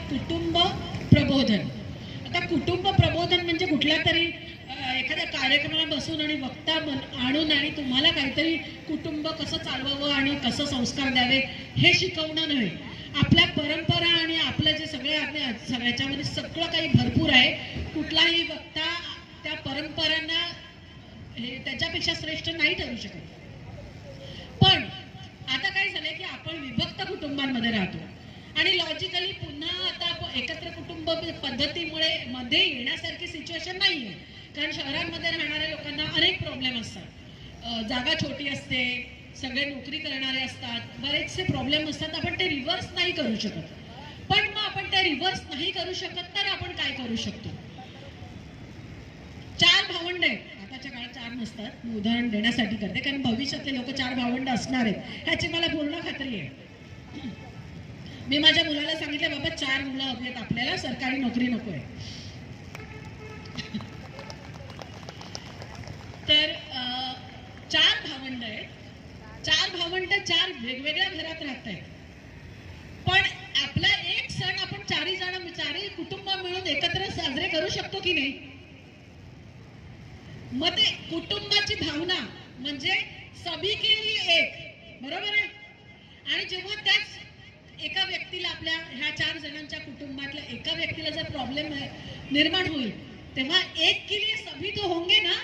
कुटुंब प्रबोधन. आता कुटुंब प्रबोधन म्हणजे कुठल्या तरी एखाद्या कार्यक्रमाला बसून आणि वक्ता आणून आणि तुम्हाला काहीतरी कुटुंब कसं चालवावं आणि कसं संस्कार द्यावे हे शिकवणं नव्हे. आपल्या परंपरा आणि आपलं जे सगळ्याच्यामध्ये सगळं काही भरपूर आहे. कुठलाही वक्ता त्या परंपरांना त्याच्यापेक्षा श्रेष्ठ नाही ठरू शकत. पण आता काय झालंय की आपण विभक्त कुटुंबांमध्ये राहतो आणि लॉजिकली पुन्हा आता एकत्र कुटुंब पद्धतीमुळे मध्ये येण्यासारखी सिच्युएशन नाहीये. कारण शहरांमध्ये राहणाऱ्या लोकांना अनेक प्रॉब्लेम असतात. जागा छोटी असते, सगळे नोकरी करणारे असतात, बरेचसे प्रॉब्लेम असतात. आपण ते रिव्हर्स नाही करू शकत. पण मग आपण ते रिव्हर्स नाही करू शकत तर आपण काय करू शकतो? 4 भावंड आहेत. आताच्या काळात 4 नसतात. मी उदाहरण देण्यासाठी करते कारण भविष्यातले लोक 4 भावंड असणार आहेत ह्याची मला पूर्ण खात्री आहे. मी माझ्या मुलाला सांगितलं, बाबा 4 मुलं हवी आहेत आपल्याला, सरकारी नोकरी नको आहे. तर 4 भावंड आहेत. 4 भावंड 4 वेगवेगळ्या घरात राहत आहेत. पण आपला एक सण आपण 4ही कुटुंब मिळून एकत्र साजरे करू शकतो की नाही? मग ते कुटुंबाची भावना म्हणजे सभी के लिए एक, बरोबर आहे. आणि जेव्हा त्याच एका व्यक्तीला, आपल्या ह्या 4 जणांच्या कुटुंबातल्या एका व्यक्तीला जर प्रॉब्लेम निर्माण होईल तेव्हा एक के लिए सभी तो होंगे ना.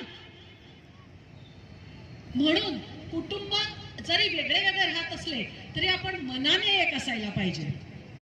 म्हणून कुटुंब जरी वेगळे वेगळे राहत असले तरी आपण मनाने एक असायला पाहिजे.